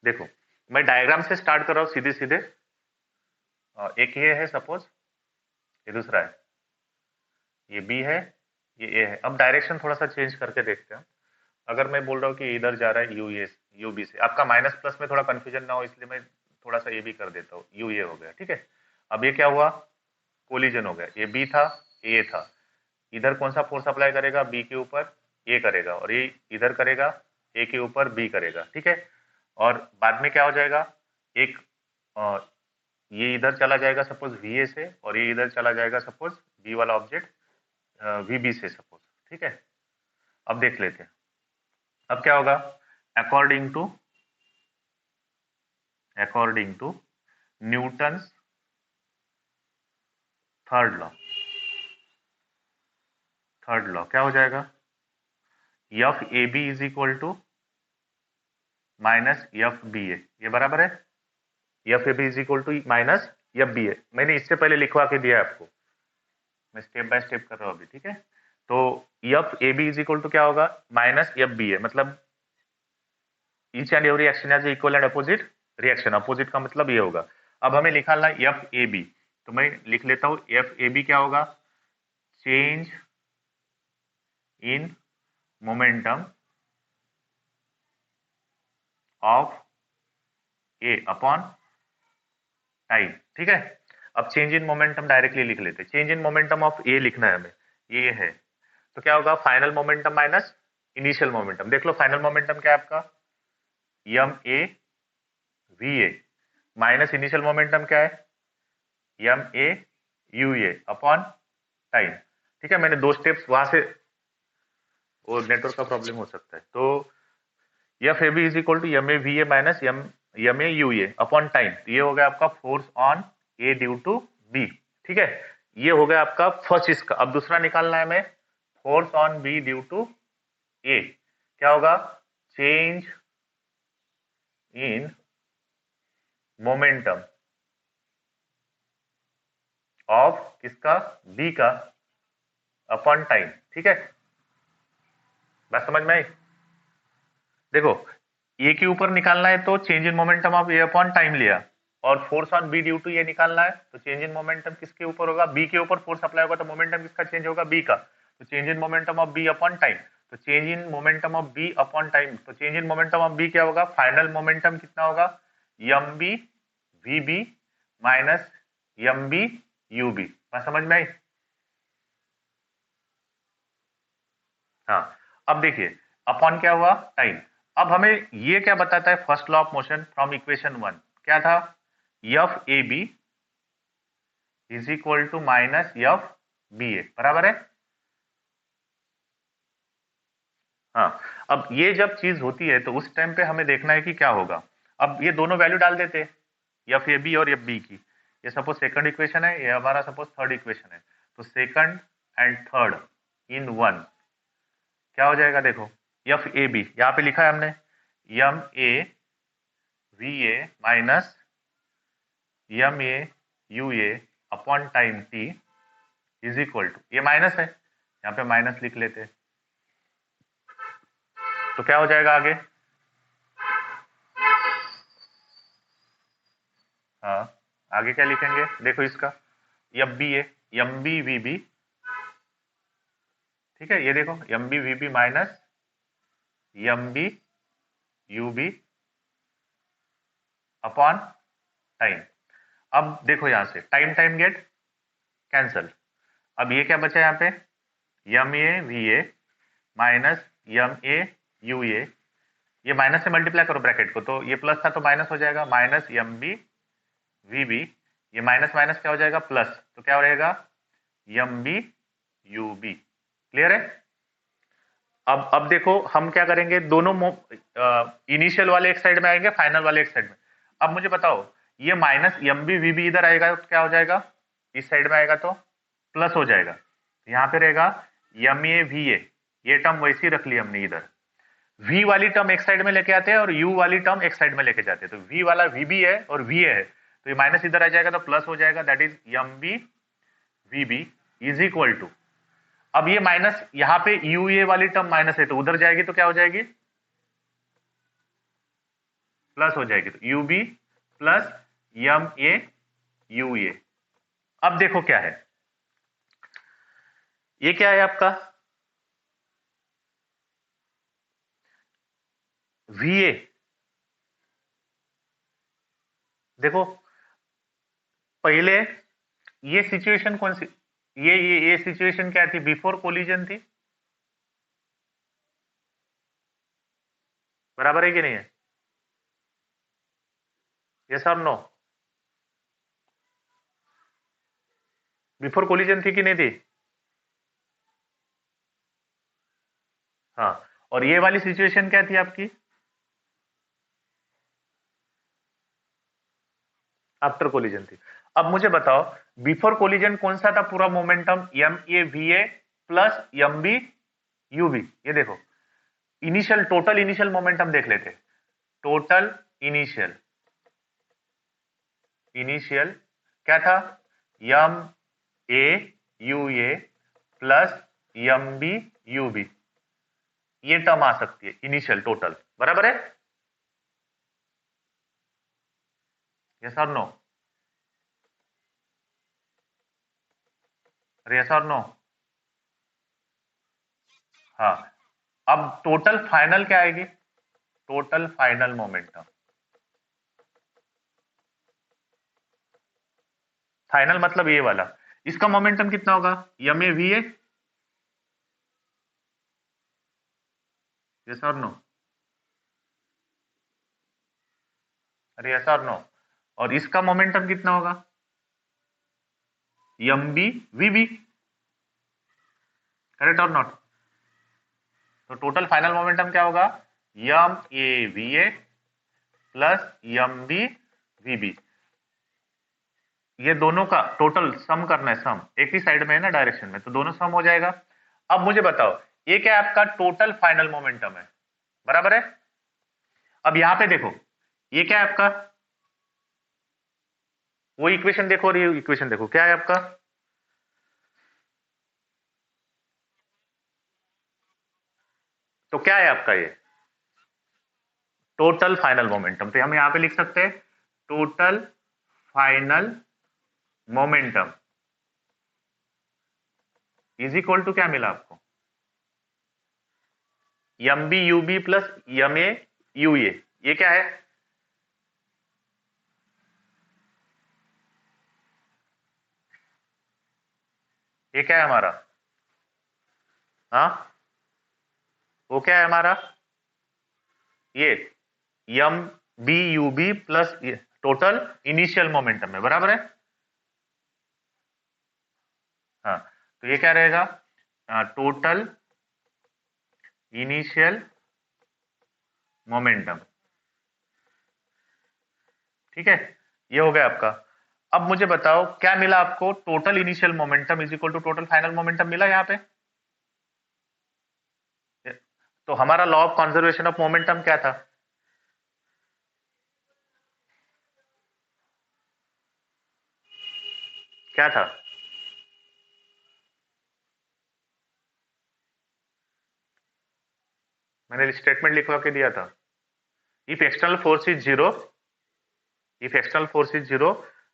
देखो मैं डायग्राम से स्टार्ट कर रहा हूँ सीधे सीधे। एक ये है सपोज, ये दूसरा है, ये बी है, ये ए है। अब डायरेक्शन थोड़ा सा चेंज करके देखते हैं। अगर मैं बोल रहा हूँ कि इधर जा रहा है यू ए, यू बी से, आपका माइनस प्लस में थोड़ा कंफ्यूजन ना हो इसलिए मैं थोड़ा सा ये भी कर देता हूँ, यू ए हो गया, ठीक है। अब ये क्या हुआ, कोलिजन हो गया, ये बी था, ए था, इधर कौन सा फोर्स अप्लाई करेगा, बी के ऊपर ए करेगा, और ये इधर करेगा, ए के ऊपर बी करेगा, ठीक है। और बाद में क्या हो जाएगा, एक ये इधर चला जाएगा सपोज वी ए से, और ये इधर चला जाएगा सपोज बी वाला ऑब्जेक्ट वी बी से सपोज, ठीक है। अब देख लेते हैं अब क्या होगा। According to Newton's third law क्या हो जाएगा, F A B is equal to minus F B A, ये बराबर है, F A B is equal to minus F B A. मैंने इससे पहले लिखवा के दिया है आपको, मैं स्टेप बाय स्टेप कर रहा हूँ अभी, ठीक है। तो F A B is equal to क्या होगा, माइनस एफ बी ए, मतलब each and every action has equal and opposite reaction, opposite का मतलब ये होगा। अब हमें निकालना है एफ ए बी, तो मैं लिख लेता हूँ एफ ए बी क्या होगा, change in momentum of A upon time, ठीक है। अब चेंज इन मोमेंटम डायरेक्टली लिख लेते हैं, change in momentum of A लिखना है हमें, ये है। तो क्या होगा, final momentum minus initial momentum. देख लो फाइनल मोमेंटम क्या है आपका, M A V A, minus initial momentum क्या है, M A U A upon time, ठीक है। मैंने दो स्टेप्स वहां से, वो नेटवर्क का प्रॉब्लम हो सकता है। तो F A B is equal to M A V A minus M A U A upon time, ये हो गया आपका force on A due to B, ठीक है। ये हो गया आपका फर्स्ट चीज का। अब दूसरा निकालना है हमें, force on B due to A, क्या होगा, चेंज इन मोमेंटम ऑफ किसका, बी का अपॉन टाइम, ठीक है। बात समझ में आई। देखो ए के ऊपर निकालना है तो change in momentum of A upon time लिया, और force on B due to ये निकालना है तो चेंज इन मोमेंटम किसके ऊपर होगा, बी के ऊपर फोर्स अप्लाई होगा तो मोमेंटम किसका चेंज होगा, बी का। तो change in momentum of B upon time, तो change in momentum of B upon time, तो change in momentum of B क्या होगा, फाइनल मोमेंटम कितना होगा, M B V B minus M B U B. बात समझ में आई। हाँ अब देखिए अपॉन क्या हुआ, टाइम। अब हमें ये क्या बताता है, first law of motion from equation 1 क्या था, F A B is equal to minus F B A, बराबर है। हाँ अब ये जब चीज होती है तो उस टाइम पे हमें देखना है कि क्या होगा। अब ये दोनों वैल्यू डाल देते हैं, एफ ए बी और एफ बी की। ये सपोज सेकंड इक्वेशन है, ये हमारा सपोज थर्ड इक्वेशन है, तो second and third in one क्या हो जाएगा, देखो एफ ए बी यहाँ पे लिखा है हमने, M A V A minus M A U A upon time T is equal to, ये माइनस है यहाँ पे माइनस लिख लेते हैं, तो क्या हो जाएगा आगे, हाँ आगे क्या लिखेंगे, देखो इसका F B A M B V B, ठीक है। ये देखो M B V B minus M B U B upon time. अब देखो यहां से टाइम टाइम गेट कैंसल, अब ये क्या बचा यहाँ पे, M A V A minus M A U A, ये माइनस से मल्टीप्लाई करो ब्रैकेट को, तो ये प्लस था तो माइनस हो जाएगा, minus M B V B, ये माइनस माइनस क्या हो जाएगा प्लस, तो क्या रहेगा M B U B. Clear है। अब देखो हम क्या करेंगे, दोनों इनिशियल वाले एक साइड में आएंगे, फाइनल वाले एक साइड में। अब मुझे बताओ ये minus M B V B इधर आएगा तो क्या हो जाएगा, इस साइड में आएगा तो प्लस हो जाएगा, यहाँ पे रहेगा एम ए वी ए, ये टर्म वैसी रख ली हमने इधर, v वाली टर्म एक साइड में लेके आते हैं और u वाली टर्म एक साइड में लेके जाते हैं, तो v वाला vb है और va है, तो ये माइनस इधर आ जाएगा तो प्लस हो जाएगा, that is M B V B is equal to, अब ये माइनस यहाँ पे ua वाली टर्म माइनस है तो उधर जाएगी तो क्या हो जाएगी, प्लस हो जाएगी, तो U B plus M A U A. अब देखो क्या है, ये क्या है आपका वी ए। देखो पहले ये सिचुएशन कौन सी, ये सिचुएशन क्या थी, बिफोर कोलिजन थी, बराबर है कि नहीं है, यस और नो, बिफोर कोलिजन थी कि नहीं थी, हाँ, और ये वाली सिचुएशन क्या थी आपकी, आफ्टर कोलिजन थी। अब मुझे बताओ बिफोर कोलिजन कौन सा था पूरा momentum, M A V A plus M B U B. ये देखो इनिशियल, टोटल इनिशियल मोमेंटम देख लेते, टोटल इनिशियल, इनिशियल क्या था, M A U A plus M B U B, ये टर्म आ सकती है इनिशियल टोटल, बराबर है, यस और नो, अरे यस और नो, हाँ। अब टोटल फाइनल क्या आएगी, टोटल फाइनल मोमेंटम, फाइनल मतलब ये वाला, इसका मोमेंटम कितना होगा, M A V A, yes और नो, अरे यस और नो, और इसका मोमेंटम कितना होगा, M B V B, correct और नॉट, तो टोटल फाइनल मोमेंटम क्या होगा, M A V A plus M B V B, ये दोनों का टोटल सम करना है, सम एक ही साइड में है ना डायरेक्शन में, तो दोनों सम हो जाएगा। अब मुझे बताओ ये क्या है, आपका टोटल फाइनल मोमेंटम है, बराबर है। अब यहां पे देखो ये क्या है आपका, वो इक्वेशन देखो, और ये इक्वेशन देखो क्या है आपका, तो क्या है आपका ये टोटल फाइनल मोमेंटम, तो हम यहां पे लिख सकते हैं total final momentum is equal to क्या मिला आपको, M B U B plus M A U A, ये क्या है, ये क्या है हमारा, हाँ वो क्या है हमारा, ये M B U B plus total initial momentum है, बराबर है, हाँ, तो ये क्या रहेगा, टोटल इनिशियल मोमेंटम, ठीक है, ये हो गया आपका। अब मुझे बताओ क्या मिला आपको, total initial momentum is equal to total final momentum मिला यहाँ पे, तो हमारा law of conservation of momentum क्या था, क्या था, मैंने स्टेटमेंट लिखवा के दिया था, if external force is zero, if external force is zero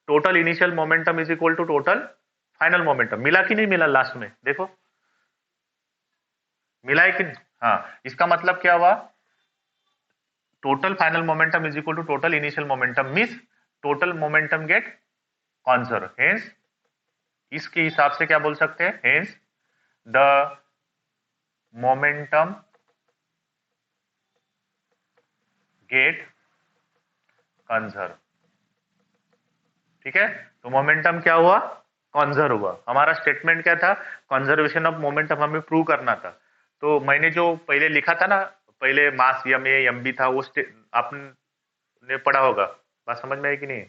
total initial momentum is equal to total final momentum, मिला कि नहीं मिला लास्ट में, देखो मिला है कि नहीं, हाँ, इसका मतलब क्या हुआ, total final momentum is equal to total initial momentum, means total momentum get conserve, hence इसके हिसाब से क्या बोल सकते हैं, hence the momentum get conserve, ठीक है, तो मोमेंटम क्या हुआ, कंजर्व हुआ, हमारा स्टेटमेंट क्या था, कंजर्वेशन ऑफ मोमेंटम हमें प्रूव करना था, तो मैंने जो पहले लिखा था ना, पहले मास एम ए एम बी था, वो आपने पढ़ा होगा, बात समझ में आई कि नहीं,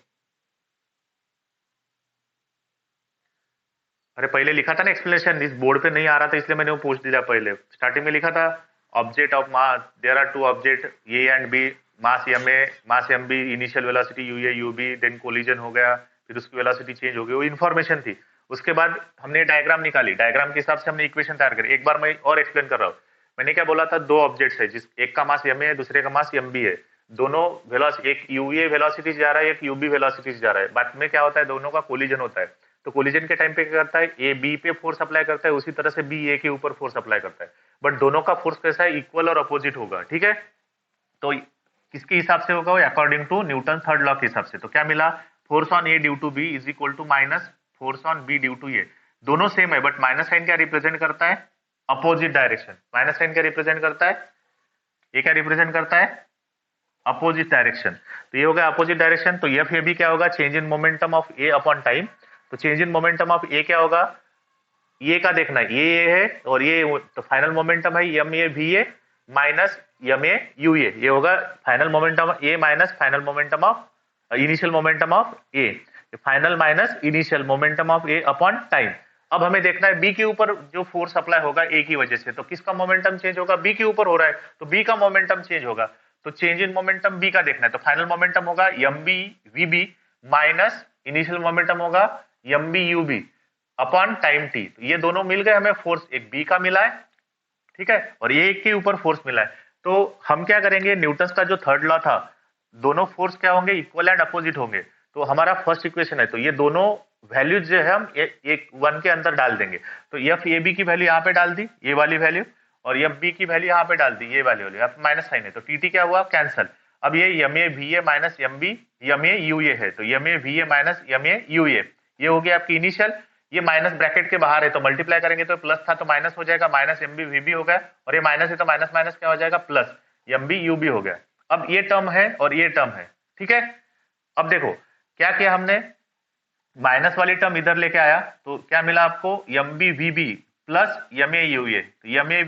अरे पहले लिखा था ना एक्सप्लेनेशन, इस बोर्ड पे नहीं आ रहा था इसलिए मैंने वो पूछ दिया, पहले स्टार्टिंग में लिखा था object of mass, there are two object A and B, mass M A mass M B, initial velocity U A U B, then collision हो गया, फिर उसकी वेलोसिटी चेंज हो गई, वो इन्फॉर्मेशन थी। उसके बाद हमने डायग्राम निकाली, डायग्राम के हिसाब से हमने इक्वेशन तैयार करी, एक बार मैं और एक्सप्लेन कर रहा हूँ, मैंने क्या बोला था, दो ऑब्जेक्ट्स है, जिस एक का मास एम ए है, दूसरे का मास एम बी है, दोनों वेलोसिटी, एक यूए वेलोसिटी से जा रहा है, एक यूबी वेलोसिटी से जा रहा है, बाद में क्या होता है, दोनों का कोलिजन होता है। तो कोलिजन के टाइम पे क्या करता है, ए बी पे फोर्स अप्लाई करता है, उसी तरह से बी ए के ऊपर फोर्स अप्लाई करता है, बट दोनों का फोर्स कैसा है, इक्वल और अपोजिट होगा, ठीक है। तो किसके हिसाब से होगा वो, according to Newton third law के हिसाब से। तो क्या मिला, force on A due to B is equal to minus force on B due to A. दोनों सेम है, बट माइनस साइन क्या रिप्रेजेंट करता है, अपोजिट डायरेक्शन। माइनस साइन क्या रिप्रेजेंट करता है, ये क्या रिप्रेजेंट करता है, अपोजिट डायरेक्शन। तो ये हो गया अपोजिट डायरेक्शन। तो एफ ए बी क्या होगा, change in momentum of A upon time. तो चेंज इन मोमेंटम ऑफ ए क्या होगा, ये का देखना है, ये है और ये, तो फाइनल मोमेंटम है M A V A minus M A U A, ये होगा final momentum A minus final momentum of initial momentum of A, final minus initial momentum of A upon time. अब हमें देखना है बी के ऊपर जो फोर्स अप्लाई होगा ए की वजह से, तो किसका मोमेंटम चेंज होगा, बी के ऊपर हो रहा है, तो बी का मोमेंटम चेंज होगा। तो चेंज इन मोमेंटम बी का देखना है, तो फाइनल मोमेंटम होगा M B V B minus initial momentum होगा M B U B upon time T. तो ये दोनों मिल गए हमें फोर्स, एक बी का मिला है, ठीक है, और ये एक के ऊपर फोर्स मिला है। तो हम क्या करेंगे, न्यूटन का जो थर्ड लॉ था, दोनों फोर्स क्या होंगे, इक्वल एंड अपोजिट होंगे। तो हमारा फर्स्ट इक्वेशन है, तो ये दोनों वैल्यूज जो है हम एक वन के अंदर डाल देंगे। तो एफ ए बी की वैल्यू यहाँ पे डाल दी, ये वाली वैल्यू, और एफ बी की वैल्यू यहाँ पे डाल दी, ये वाली वैल्यू। अब माइनस साइन है, तो टी टी क्या हुआ, कैंसल। अब ये M A V A minus M B M A U A है, तो M A V A minus M A U A, ये हो गया आपकी इनिशियल। ये माइनस ब्रैकेट के बाहर है, तो मल्टीप्लाई करेंगे तो प्लस था तो माइनस हो जाएगा, minus M B V B हो गया, और ये माइनस है तो माइनस माइनस क्या हो जाएगा, plus M B U B हो गया। अब ये टर्म है और ये टर्म है, ठीक है। अब देखो क्या किया हमने, माइनस वाली टर्म इधर लेके आया, तो क्या मिला आपको, M B V B plus M A U A, M A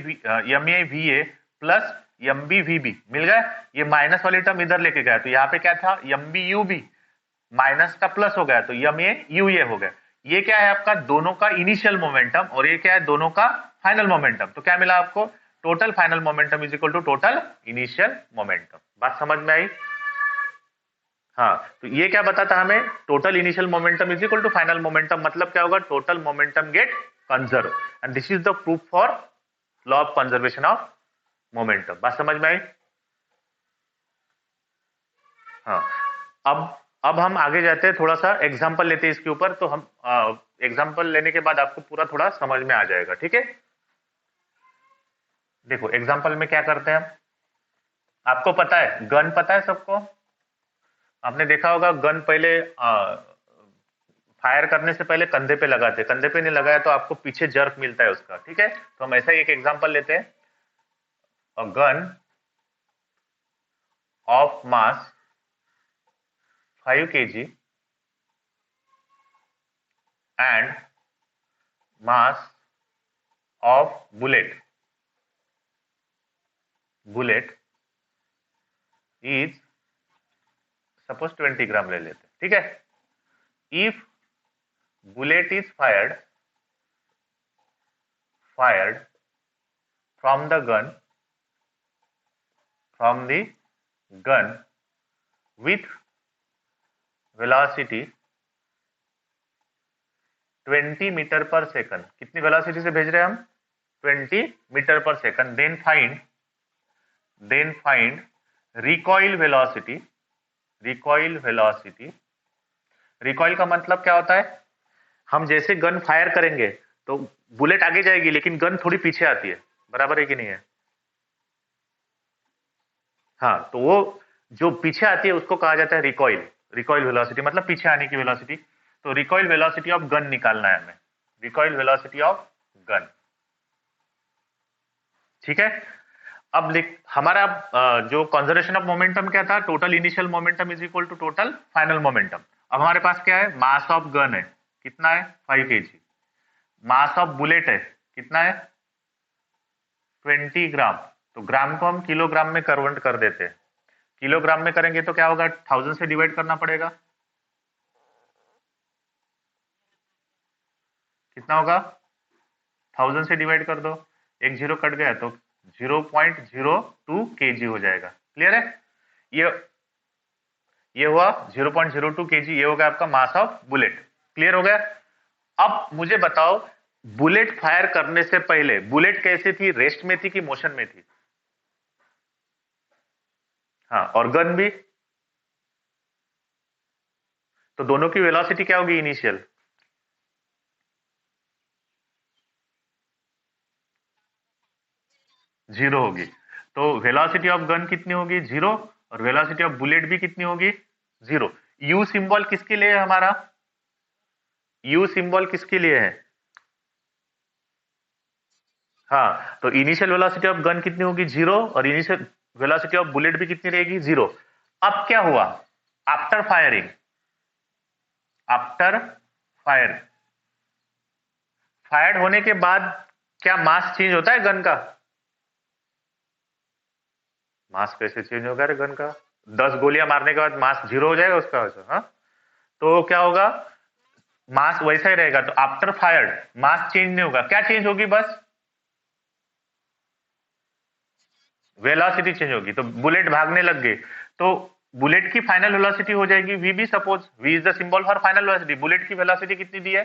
V A plus M B V B मिल गया। ये माइनस वाली टर्म इधर लेके गया, तो यहाँ पे क्या था, M B U B minus का प्लस हो गया, तो एम ए यू ए हो गया। ये क्या है आपका, दोनों का इनिशियल मोमेंटम, और ये क्या है, दोनों का फाइनल मोमेंटम। तो क्या मिला आपको, total final momentum is equal to total initial momentum. बात समझ में आई। हाँ, तो ये क्या बताता हमें, total initial momentum is equal to final momentum, मतलब क्या होगा, total momentum get conserve, and this is the proof for law of conservation of momentum. बात समझ में आई। हाँ, अब हम आगे जाते हैं, थोड़ा सा एग्जांपल लेते हैं इसके ऊपर। तो हम एग्जांपल लेने के बाद आपको पूरा थोड़ा समझ में आ जाएगा, ठीक है। देखो एग्जांपल में क्या करते हैं हम, आपको पता है गन, पता है सबको, आपने देखा होगा गन पहले फायर करने से पहले कंधे पे लगाते, कंधे पे नहीं लगाया तो आपको पीछे जर्क मिलता है उसका, ठीक है। तो हम ऐसा ही एक एग्जांपल लेते हैं, a gun of mass 5 kg and mass of bullet is suppose 20 ग्राम ले लेते, ठीक है। if bullet is fired from the gun with velocity 20 metre per second, कितनी वेलोसिटी से भेज रहे हैं हम, 20 metre per second, then find recoil velocity. Recoil का मतलब क्या होता है, हम जैसे गन फायर करेंगे तो बुलेट आगे जाएगी लेकिन गन थोड़ी पीछे आती है, बराबर है कि नहीं है। हाँ, तो वो जो पीछे आती है उसको कहा जाता है रिकॉइल वेलोसिटी, मतलब पीछे आने की वेलोसिटी। तो रिकॉइल वेलोसिटी ऑफ गन निकालना है हमें, रिकॉइल वेलोसिटी ऑफ गन, ठीक है। अब हमारा जो कंजर्वेशन ऑफ मोमेंटम क्या था, total initial momentum is equal to total final momentum. अब हमारे पास क्या है, मास ऑफ गन है, कितना है, 5 kg, मास ऑफ बुलेट है, कितना है, 20 ग्राम। तो ग्राम को हम किलोग्राम में कन्वर्ट कर देते हैं, किलोग्राम में करेंगे तो क्या होगा, 1000 से डिवाइड करना पड़ेगा, कितना होगा, 1000 से डिवाइड कर दो, एक जीरो कट गया तो 0.02 kg हो जाएगा, क्लियर है। ये हुआ 0.02 kg, ये होगा आपका मास ऑफ बुलेट, क्लियर हो गया। अब मुझे बताओ, बुलेट फायर करने से पहले बुलेट कैसे थी, रेस्ट में थी कि मोशन में थी, हाँ, और गन भी। तो दोनों की वेलोसिटी क्या होगी इनिशियल? जीरो होगी। तो वेलोसिटी ऑफ गन कितनी होगी? जीरो। और वेलोसिटी ऑफ बुलेट भी कितनी होगी? जीरो। यू सिंबल किसके लिए है हमारा? यू सिंबल किसके लिए है? हाँ, तो इनिशियल वेलोसिटी ऑफ गन कितनी होगी? जीरो। और इनिशियल वेलोसिटी ऑफ बुलेट भी कितनी रहेगी? जीरो। अब क्या हुआ? After firing, after fire, fired होने के बाद क्या मास चेंज होता है गन का? मास कैसे चेंज होगा रे गन का? 10 गोलियां मारने के बाद मास जीरो हो जाएगा उसका? हाँ, तो क्या होगा? मास वैसा ही रहेगा। तो आफ्टर फायर्ड मास चेंज नहीं होगा, क्या चेंज होगी? बस वेलोसिटी चेंज होगी। तो बुलेट भागने लग गए, तो बुलेट की फाइनल वेलोसिटी हो जाएगी V B. Suppose V is the symbol for final velocity. Bullet की वेलोसिटी कितनी दी है?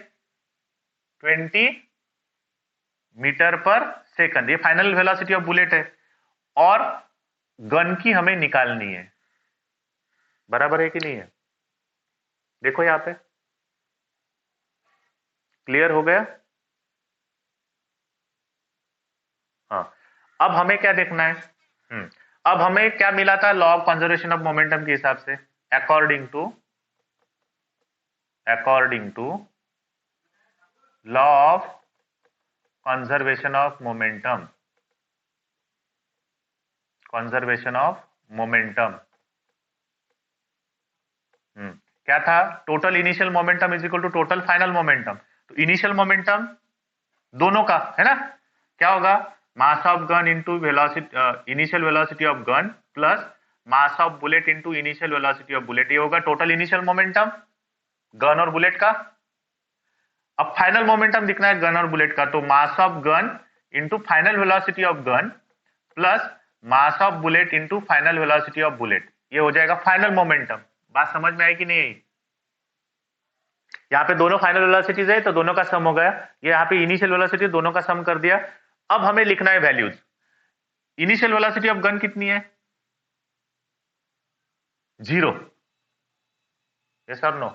20 मीटर पर सेकंड। ये फाइनल वेलोसिटी ऑफ बुलेट है। और गन की हमें निकालनी है। बराबर है कि नहीं है? देखो यहां पे, क्लियर हो गया? हाँ। अब हमें क्या देखना है? अब हमें क्या मिला था law of conservation of momentum के हिसाब से? According to, according to law of conservation of momentum, conservation of momentum. क्या था? Total initial momentum is equal to total final momentum. तो इनिशियल मोमेंटम दोनों का है ना, क्या होगा? Mass of gun into velocity, initial velocity of gun plus mass of bullet into initial velocity of bullet. ये होगा टोटल इनिशियल मोमेंटम गन और बुलेट का। अब फाइनल मोमेंटम दिखना है गन और बुलेट का, तो मास of gun into final velocity of gun plus mass of bullet into final velocity of bullet. ये हो जाएगा फाइनल मोमेंटम। बात समझ में आई कि नहीं आई? यहाँ पे दोनों फाइनल वेलोसिटीज है तो दोनों का सम हो गया। ये यहाँ पे इनिशियल वेलोसिटी, दोनों का सम कर दिया। अब हमें लिखना है values. Initial velocity of gun कितनी है? जीरो। यस और नो?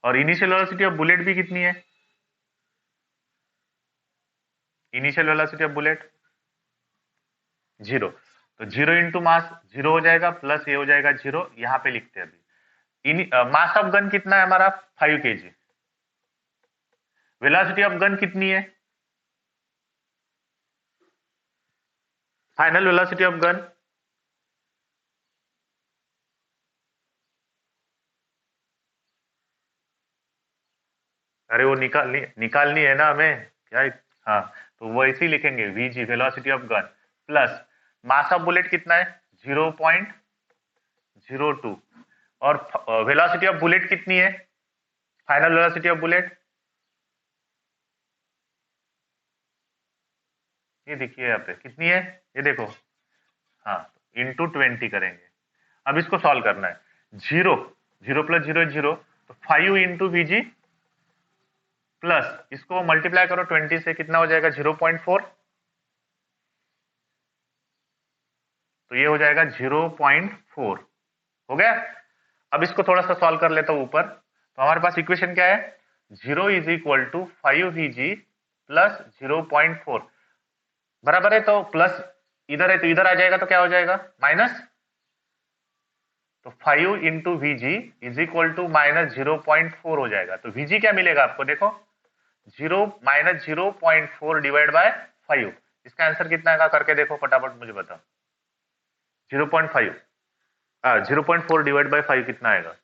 और इनिशियल वेलोसिटी ऑफ बुलेट भी कितनी है? Initial velocity of bullet zero. तो जीरो इंटू मास जीरो हो जाएगा, प्लस ये हो जाएगा जीरो। यहाँ पे लिखते हैं अभी। मास ऑफ गन कितना है हमारा? 5 kg। वेलोसिटी ऑफ गन कितनी है? फाइनल वेलोसिटी ऑफ गन अरे वो निकालनी है ना हमें क्या? हाँ, तो वो ऐसे ही लिखेंगे V G, velocity of gun plus mass of bullet कितना है? 0.02। और वेलोसिटी ऑफ बुलेट कितनी है? फाइनल वेलोसिटी ऑफ बुलेट ये देखिए यहाँ पे कितनी है, ये देखो। हाँ, इंटू 20 करेंगे। अब इसको सॉल्व करना है। Zero, zero plus zero zero, तो 5 इंटू वीजी प्लस इसको मल्टीप्लाई करो 20 से, कितना हो जाएगा? 0.4। तो ये हो जाएगा 0.4। हो गया। अब इसको थोड़ा सा सॉल्व कर लेता हूं ऊपर। तो हमारे पास इक्वेशन क्या है? 0 = 5 VG प्लस 0.4 बराबर है। तो प्लस इधर है तो इधर आ जाएगा, तो क्या हो जाएगा? माइनस। तो 5 × VG = -0.4 हो जाएगा। तो VG क्या मिलेगा आपको? देखो, 0 - 0.4 डिवाइड बाय 5। इसका आंसर कितना आएगा करके देखो फटाफट, मुझे बताओ। 0.5, 0.4 डिवाइड बाय 5 कितना आएगा?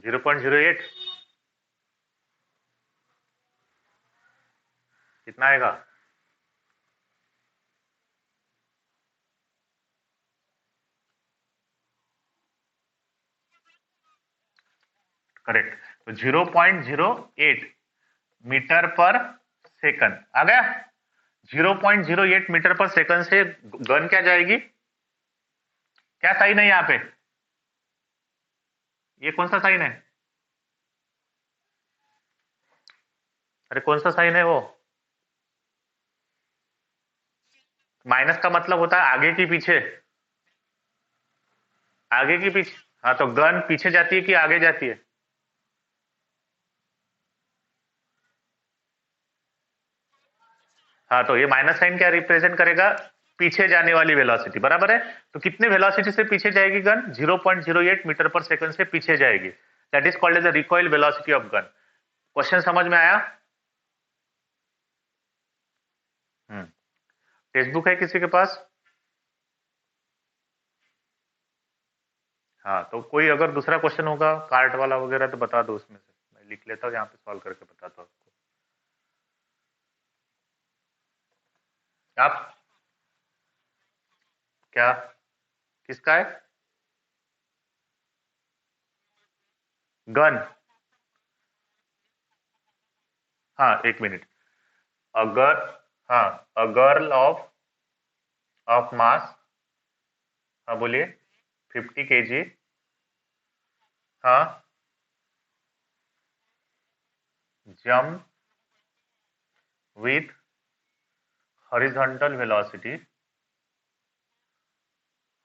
0.08। कितना आएगा? करेक्ट। तो 0.08 मीटर पर सेकंड आ गया। 0.08 मीटर पर सेकंड से गन क्या जाएगी? क्या साइन है यहाँ पे? ये कौन सा साइन है? अरे कौन सा साइन है वो? माइनस का मतलब होता है आगे की पीछे, आगे की पीछे। हाँ तो गन पीछे जाती है कि आगे जाती है? हाँ तो ये माइनस साइन क्या रिप्रेजेंट करेगा? पीछे जाने वाली वेलोसिटी, बराबर है। तो कितने वेलोसिटी से पीछे जाएगी गन? 0.08 मीटर पर सेकंड से पीछे जाएगी। That is called as the recoil velocity of gun. Question समझ में आया? टेक्स्ट बुक है किसी के पास? हाँ तो कोई अगर दूसरा क्वेश्चन होगा कार्ट वाला वगैरह तो बता दो उसमें से, मैं लिख लेता हूँ यहाँ पे सॉल्व करके बताता हूँ आपको। आप क्या, किसका है? गन? हाँ एक मिनट। अगर, हाँ, अ गर्ल ऑफ मास, हाँ बोलिए, 50 kg, हाँ, jump with horizontal velocity,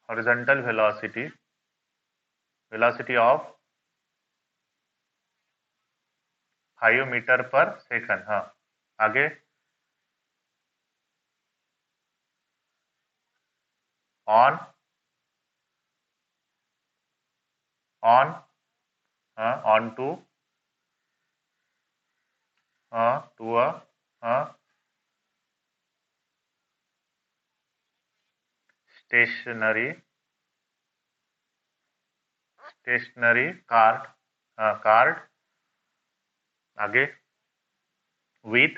horizontal velocity, velocity of 5 metre per second, हाँ, आगे, ऑन, ऑन, हाँ, ऑन टू, हाँ, टू अ, हाँ, स्टेशनरी, स्टेशनरी कार्ड, हाँ कार्ड, आगे, विथ,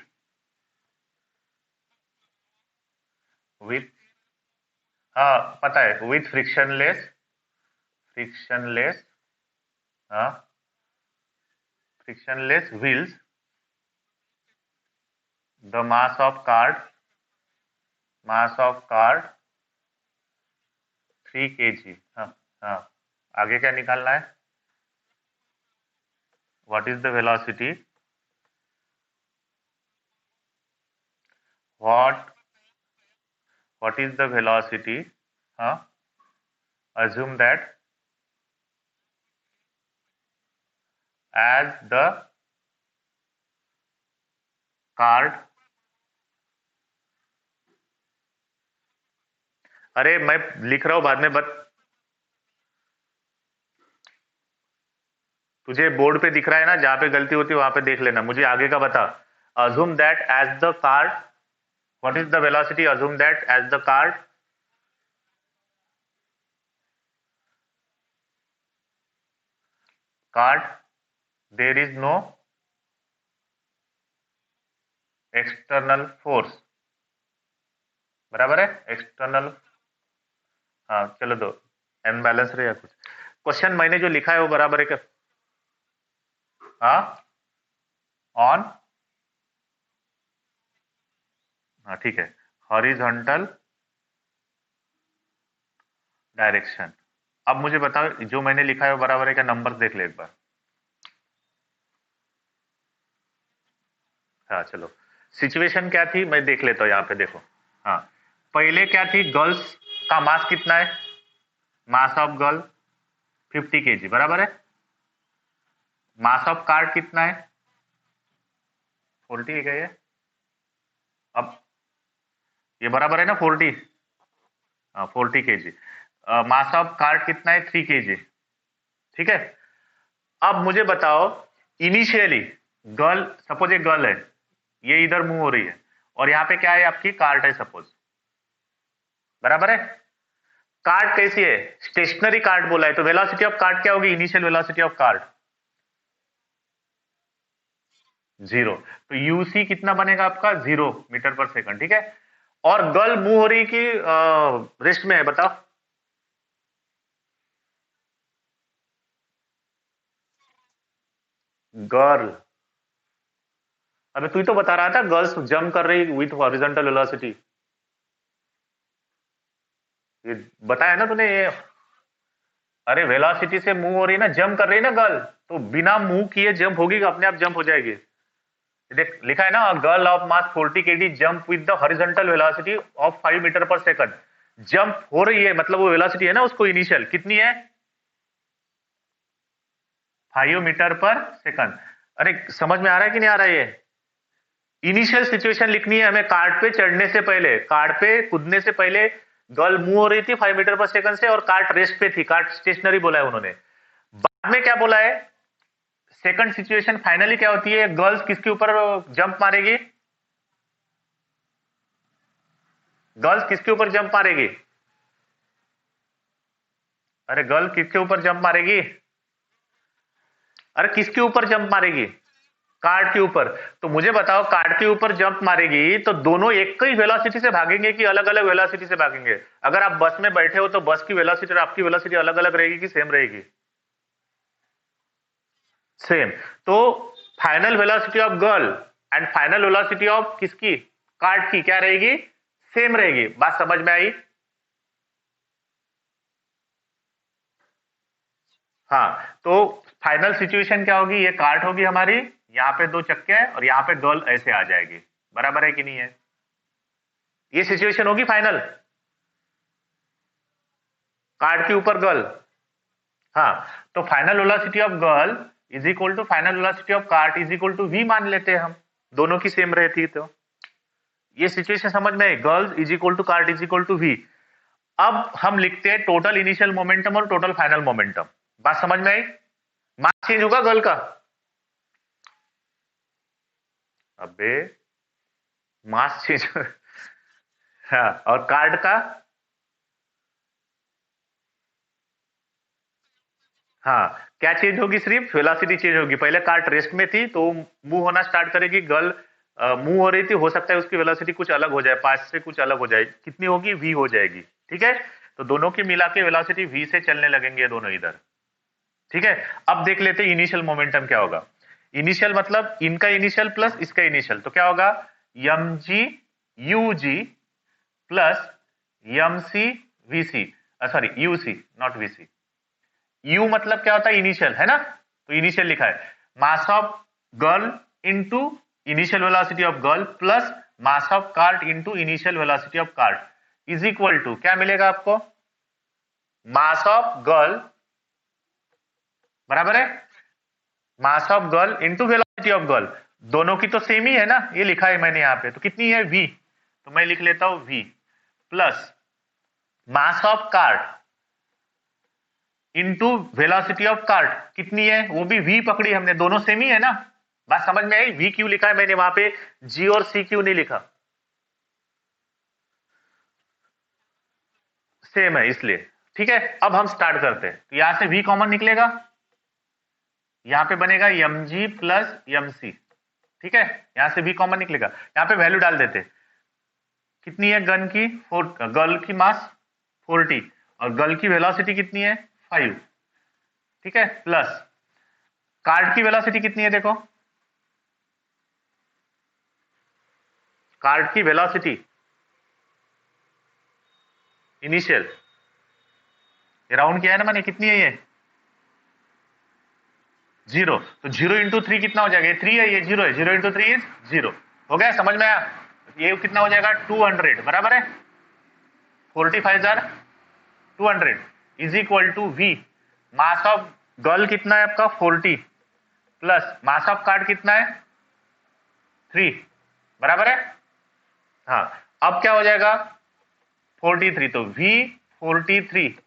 विथ, हाँ पता है, विथ फ्रिक्शनलेस, फ्रिक्शनलेस, हाँ, frictionless wheels, the mass of card, mass of card 3 kg, हाँ, हाँ, आगे क्या निकालना है? What is the velocity, what what is the velocity, हाँ, assume that as the card, अरे मैं लिख रहा हूं बाद में तुझे बोर्ड पे दिख रहा है ना, जहां पे गलती होती है वहां पे देख लेना, मुझे आगे का बता। assume that as the card, what is the velocity, assume that as the card there is no external force, बराबर है, एक्सटर्नल, हाँ चलो दो, अनबैलेंस रहे या कुछ। क्वेश्चन मैंने जो लिखा है वो बराबर है क्या? हाँ, ऑन, हाँ ठीक है, हॉरिजॉन्टल डायरेक्शन। अब मुझे बताओ जो मैंने लिखा है वो बराबर है क्या? नंबर देख ले एक बार। हाँ चलो, सिचुएशन क्या थी मैं देख लेता हूँ यहाँ पे, देखो। हाँ, पहले क्या थी, गर्ल्स का मास कितना है? मास ऑफ गर्ल 50 kg, बराबर है। मास ऑफ कार्ड कितना है? 40 है क्या ये? अब ये बराबर है ना 40? हाँ 40 kg। मास ऑफ कार्ड कितना है? 3 kg, ठीक है। अब मुझे बताओ, इनिशियली गर्ल, सपोज एक गर्ल है, ये इधर मूव हो रही है, और यहाँ पे क्या है, आपकी कार्ट है सपोज, बराबर है। कार्ट कैसी है? स्टेशनरी कार्ट बोला है, तो वेलोसिटी ऑफ कार्ट क्या होगी? इनिशियल वेलोसिटी ऑफ कार्ट 0, तो यूसी कितना बनेगा आपका? 0 मीटर पर सेकंड, ठीक है। और गर्ल मूव हो रही कि रेस्ट में है, बताओ। गर्ल, अबे तू ही तो बता रहा था गर्ल्स जंप कर रही विथ हॉरिजॉन्टल वेलोसिटी, ये बताया ना तूने ये। अरे वेलोसिटी से मूव हो रही है ना, जंप कर रही है ना गर्ल, तो बिना मूव किए जंप होगी कि अपने आप जंप हो जाएगी। देख लिखा है ना, girl of mass 40 kg jump with the horizontal velocity of 5 metre per second. Jump हो रही है मतलब वो वेलोसिटी है ना, उसको इनिशियल कितनी है, 5 मीटर पर सेकंड। अरे समझ में आ रहा है कि नहीं आ रहा है ये? इनिशियल सिचुएशन लिखनी है हमें, कार्ड पे चढ़ने से पहले, कार्ड पे कूदने से पहले गर्ल मूव हो रही थी 5 मीटर पर सेकंड से, और कार्ट रेस्ट पे थी, कार्ट स्टेशनरी बोला है उन्होंने। बाद में क्या बोला है, सेकंड सिचुएशन फाइनली क्या होती है, गर्ल्स किसके ऊपर जंप मारेगी, गर्ल्स किसके ऊपर जंप मारेगी, अरे गर्ल किसके ऊपर जंप मारेगी, अरे किसके ऊपर जंप मारेगी, कार्ड के ऊपर। तो मुझे बताओ, कार्ड के ऊपर जंप मारेगी तो दोनों एक ही वेलोसिटी से भागेंगे कि अलग अलग वेलोसिटी से भागेंगे? अगर आप बस में बैठे हो तो बस की वेलोसिटी और आपकी वेलोसिटी अलग अलग रहेगी कि सेम रहेगी? सेम। तो final velocity of girl and final velocity of किसकी, कार्ड की, क्या रहेगी, सेम रहेगी। बात समझ में आई? हाँ, तो फाइनल सिचुएशन क्या होगी, ये कार्ट होगी हमारी, यहाँ पे दो चक्के हैं और यहाँ पे गर्ल ऐसे आ जाएगी, बराबर है कि नहीं है? ये सिचुएशन होगी फाइनल, कार्ट के ऊपर गर्ल। हाँ, तो final velocity of girl is equal to final velocity of cart is equal to V मान लेते हैं हम, दोनों की सेम रहती है तो। ये सिचुएशन समझ में आई, girls is equal to cart is equal to V. अब हम लिखते हैं टोटल इनिशियल मोमेंटम और टोटल फाइनल मोमेंटम। बात समझ में आई? मास चेंज होगा गर्ल का, अबे मास चेंज हाँ, और कार्ड का, हाँ, क्या चेंज होगी, सिर्फ वेलोसिटी चेंज होगी। पहले कार्ट रेस्ट में थी तो मूव होना स्टार्ट करेगी, गर्ल मूव हो रही थी, हो सकता है उसकी वेलोसिटी कुछ अलग हो जाए, पास से कुछ अलग हो जाए, कितनी होगी, वी हो जाएगी। ठीक है, तो दोनों की मिला के वेलोसिटी वी से चलने लगेंगे दोनों इधर। ठीक है, अब देख लेते हैं इनिशियल मोमेंटम क्या होगा। इनिशियल मतलब इनका इनिशियल प्लस इसका इनिशियल, तो क्या होगा, m g u g plus m c v c, sorry u c not v c. U मतलब क्या होता है, इनिशियल है ना, तो इनिशियल लिखा है, mass of girl into initial velocity of girl plus mass of cart into initial velocity of cart is equal to क्या मिलेगा आपको, मास ऑफ गर्ल बराबर है mass of girl into velocity of girl, दोनों की तो सेम ही है ना, ये लिखा है मैंने यहाँ पे, तो कितनी है v, तो मैं लिख लेता हूं v plus mass of cart into velocity of cart कितनी है, वो भी v पकड़ी हमने, दोनों सेम ही है ना। बात समझ में आई? v क्यों लिखा है मैंने वहां पे, g और c क्यों नहीं लिखा, सेम है इसलिए। ठीक है, अब हम स्टार्ट करते हैं, तो यहां से v कॉमन निकलेगा, यहां पे बनेगा m g plus m c. ठीक है, यहां से v कॉमन निकलेगा, यहां पे वैल्यू डाल देते, कितनी है गन की, गर्ल की मास 40 और गर्ल की वेलोसिटी कितनी है 5। ठीक है, प्लस कार्ड की वेलोसिटी कितनी है, देखो कार्ड की वेलोसिटी इनिशियल, राउंड किया है ना मैंने, कितनी है ये, 0, तो 0 × 3 कितना हो जाएगा, ये 3 है, ये 0 है, 0 × 3 इज 0। हो गया, समझ में आया? ये कितना हो जाएगा 200, बराबर है, 45,200 is equal to v, mass of girl कितना है आपका 40 प्लस मास ऑफ कार्ड कितना है 3, बराबर है। हाँ, अब क्या हो जाएगा 43, तो v 43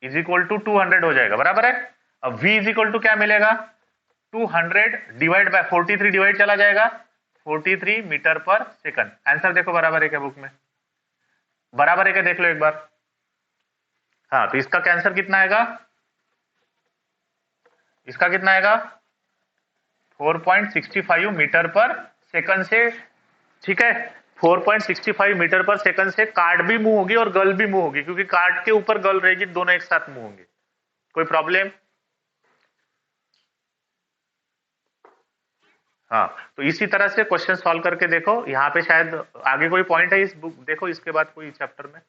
इज इक्वल टू 200 हो जाएगा, बराबर है। अब v इज इक्वल टू क्या मिलेगा, 200 डिवाइड बाय 43, डिवाइड चला जाएगा 43 मीटर पर सेकंड। आंसर देखो बराबर है क्या बुक में, बराबर है क्या देख लो एक बार। हाँ, तो इसका कैंसर कितना आएगा, इसका कितना आएगा 4.65 मीटर पर सेकंड से। ठीक है, 4.65 मीटर पर सेकंड से कार्ड भी मूव होगी और गर्ल भी मूव होगी, क्योंकि कार्ड के ऊपर गर्ल रहेगी, दोनों एक साथ मूव होंगे। कोई प्रॉब्लम? हाँ, तो इसी तरह से क्वेश्चन सॉल्व करके देखो, यहाँ पे शायद आगे कोई पॉइंट है इस बुक, देखो इसके बाद कोई चैप्टर में।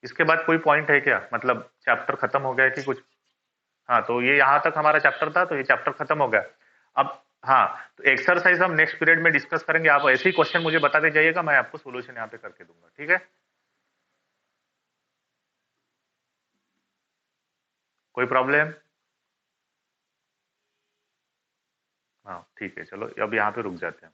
इसके बाद कोई पॉइंट है क्या, मतलब चैप्टर खत्म हो गया कि कुछ? हाँ, तो ये यहाँ तक हमारा चैप्टर था, तो ये चैप्टर खत्म हो गया। अब हाँ, तो एक्सरसाइज हम नेक्स्ट पीरियड में डिस्कस करेंगे। आप ऐसे ही क्वेश्चन मुझे बताते जाइएगा, मैं आपको सोल्यूशन यहाँ पे करके दूंगा, ठीक है? कोई प्रॉब्लम? हाँ ठीक है, चलो अब यहाँ पे रुक जाते हैं।